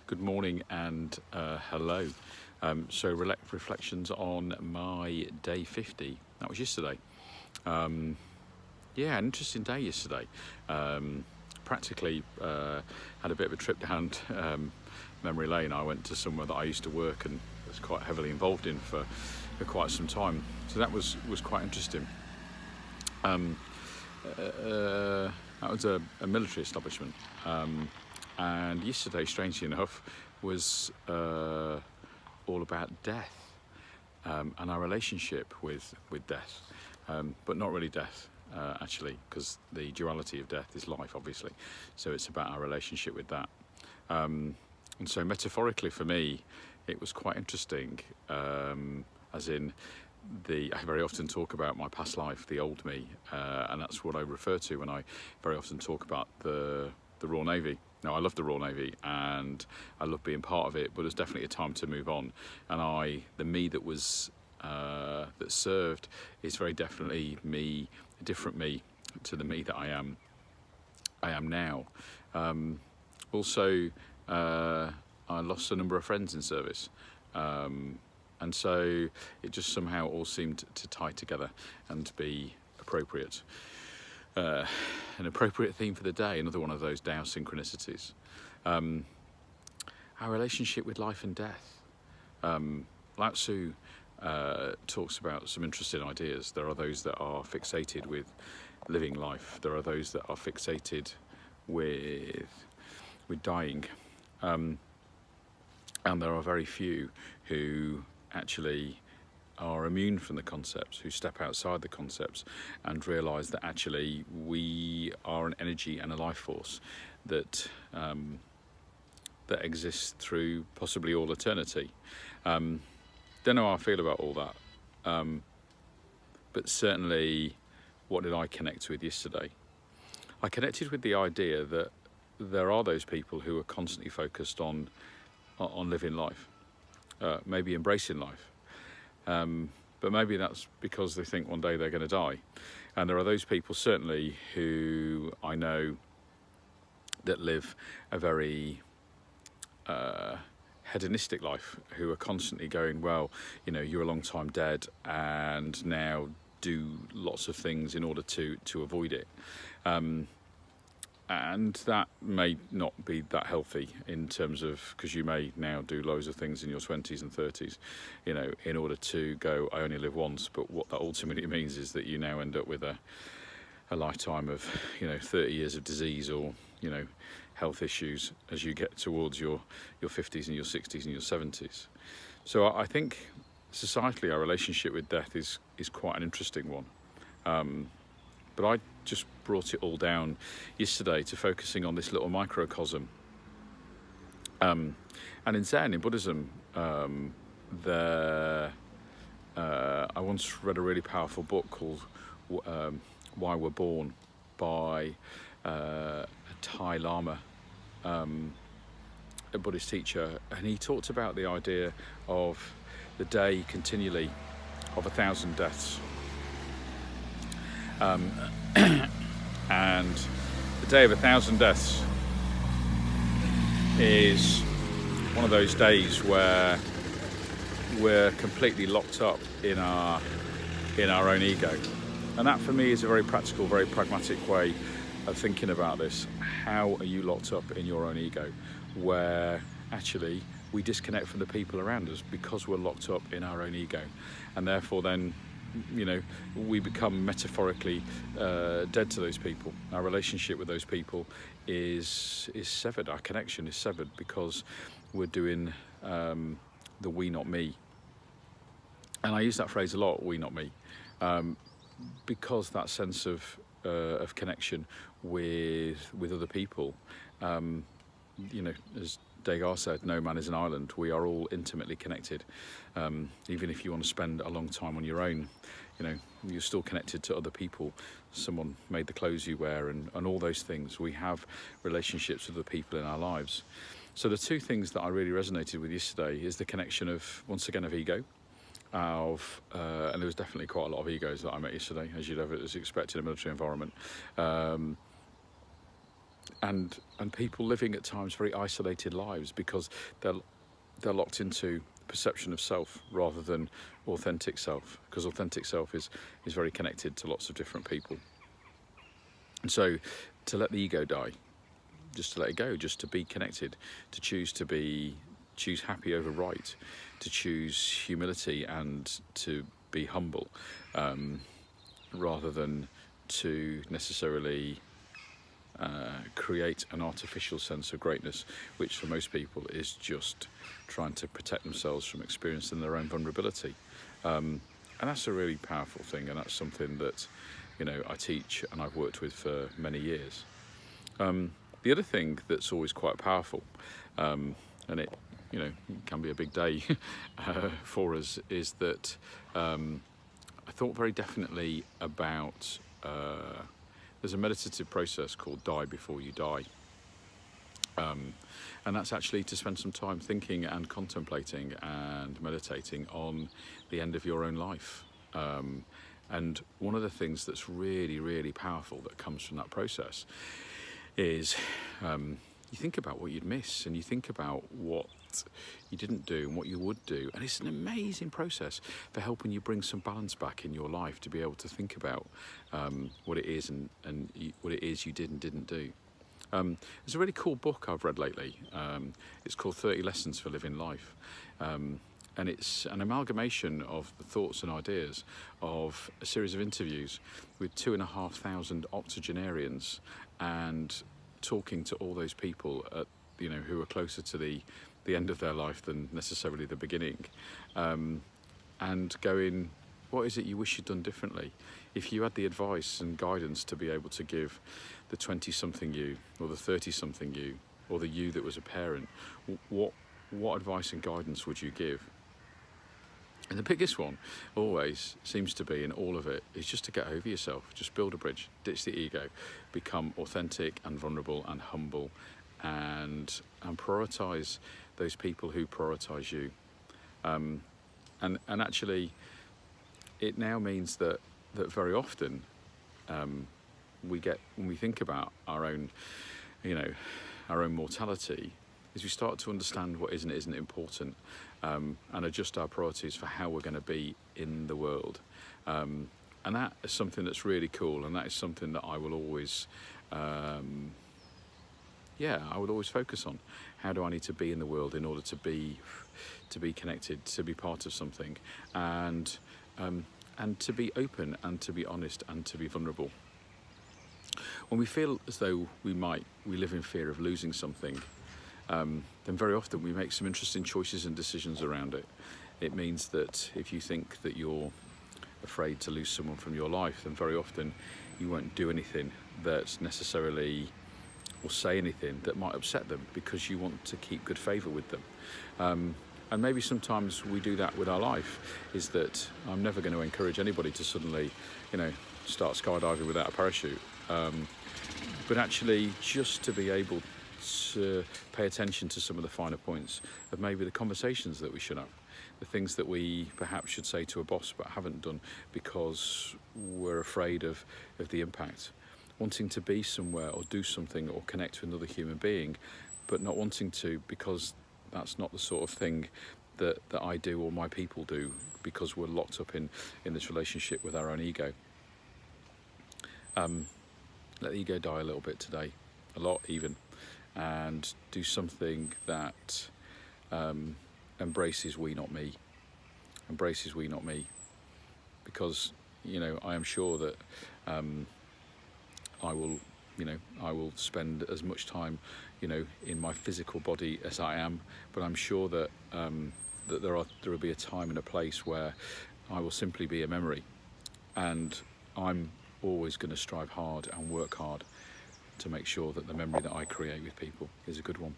Good morning and hello. Reflections on my day 50. That was yesterday. Yeah, an interesting day yesterday. Practically had a bit of a trip down memory lane. I went to somewhere that I used to work and was quite heavily involved in for quite some time. So that was quite interesting. That was a military establishment. And yesterday, strangely enough, was all about death and our relationship with death, but not really death, actually, because the duality of death is life, obviously. So it's about our relationship with that. And so metaphorically for me, it was quite interesting, as in I very often talk about my past life, the old me, and that's what I refer to when I very often talk about the Royal Navy. Now, I love the Royal Navy and I love being part of it, but it's definitely a time to move on. And the me that was that served is very definitely me, a different me to the me that I am now. Also, I lost a number of friends in service. And so it just somehow all seemed to tie together and be appropriate. An appropriate theme for the day, another one of those Tao synchronicities. Our relationship with life and death. Lao Tzu talks about some interesting ideas. There are those that are fixated with living life. There are those that are fixated with dying. And there are very few who actually are immune from the concepts, who step outside the concepts and realise that actually we are an energy and a life force that that exists through possibly all eternity. Don't know how I feel about all that, but certainly, what did I connect with yesterday? I connected with the idea that there are those people who are constantly focused on living life, maybe embracing life. But maybe that's because they think one day they're going to die. And there are those people certainly who I know that live a very hedonistic life, who are constantly going, well, you know, you're a long time dead and now do lots of things in order to avoid it. And that may not be that healthy in terms of, because you may now do loads of things in your 20s and 30s, you know, in order to go, I only live once. But what that ultimately means is that you now end up with a lifetime of, 30 years of disease or, health issues as you get towards your 50s and your 60s and your 70s. So I think societally our relationship with death is quite an interesting one. But I just brought it all down yesterday to focusing on this little microcosm. And in Zen, in Buddhism, I once read a really powerful book called Why We're Born by a Thai Lama, a Buddhist teacher, and he talked about the idea of the day continually of 1,000 deaths. And the day of 1,000 deaths is one of those days where we're completely locked up in our own ego. And that for me is a very practical, very pragmatic way of thinking about this. How are you locked up in your own ego, where actually we disconnect from the people around us because we're locked up in our own ego, and therefore then we become metaphorically dead to those people. Our relationship with those people is severed. Our connection is severed because we're doing the we not me. And I use that phrase a lot, we not me, because that sense of connection with other people, as Degas said, no man is an island. We are all intimately connected. Even if you want to spend a long time on your own, you're still connected to other people. Someone made the clothes you wear and all those things. We have relationships with the people in our lives. So the two things that I really resonated with yesterday is the connection of, once again, of ego. And there was definitely quite a lot of egos that I met yesterday, as you'd ever expect in a military environment. and people living at times very isolated lives because they're locked into perception of self rather than authentic self, because authentic self is very connected to lots of different people. And so to let the ego die, just to let it go, just to be connected, to choose happy over right, to choose humility and to be humble, rather than to necessarily create an artificial sense of greatness, which for most people is just trying to protect themselves from experiencing their own vulnerability. And that's a really powerful thing, and that's something that, you know, I teach and I've worked with for many years. The other thing that's always quite powerful, and it, you know, can be a big day for us, is that I thought very definitely about there's a meditative process called Die Before You Die. And that's actually to spend some time thinking and contemplating and meditating on the end of your own life. And one of the things that's really, really powerful that comes from that process is you think about what you'd miss, and you think about what you didn't do and what you would do. And it's an amazing process for helping you bring some balance back in your life, to be able to think about what it is and what it is you did and didn't do. There's a really cool book I've read lately. It's called 30 Lessons for Living Life. And it's an amalgamation of the thoughts and ideas of a series of interviews with 2,500 octogenarians, and talking to all those people at, you know, who are closer to the end of their life than necessarily the beginning, and going, what is it you wish you'd done differently? If you had the advice and guidance to be able to give the 20-something you, or the 30-something you, or the you that was a parent, what advice and guidance would you give? And the biggest one always seems to be, in all of it, is just to get over yourself. Just build a bridge, ditch the ego, become authentic and vulnerable and humble, and prioritise those people who prioritise you. And actually, it now means that very often when we think about our own, you know, our own mortality, is we start to understand what is and isn't important, and adjust our priorities for how we're going to be in the world. And that is something that's really cool, and that is something that I will always, I would always focus on. How do I need to be in the world in order to be connected, to be part of something, and to be open, and to be honest, and to be vulnerable. When we feel as though we live in fear of losing something, then very often we make some interesting choices and decisions around it. It means that if you think that you're afraid to lose someone from your life, then very often you won't do anything that necessarily, or say anything that might upset them, because you want to keep good favour with them. And maybe sometimes we do that with our life, is that I'm never going to encourage anybody to suddenly, you know, start skydiving without a parachute. But actually, just to be able to pay attention to some of the finer points of maybe the conversations that we should have, the things that we perhaps should say to a boss but haven't done because we're afraid of the impact. Wanting to be somewhere or do something or connect with another human being, but not wanting to because that's not the sort of thing that I do or my people do, because we're locked up in this relationship with our own ego. Let the ego die a little bit today, a lot even, and do something that embraces we, not me. Embraces we, not me. Because, you know, I am sure that I will spend as much time, you know, in my physical body as I am, but I'm sure that that there will be a time and a place where I will simply be a memory, and I'm always going to strive hard and work hard to make sure that the memory that I create with people is a good one.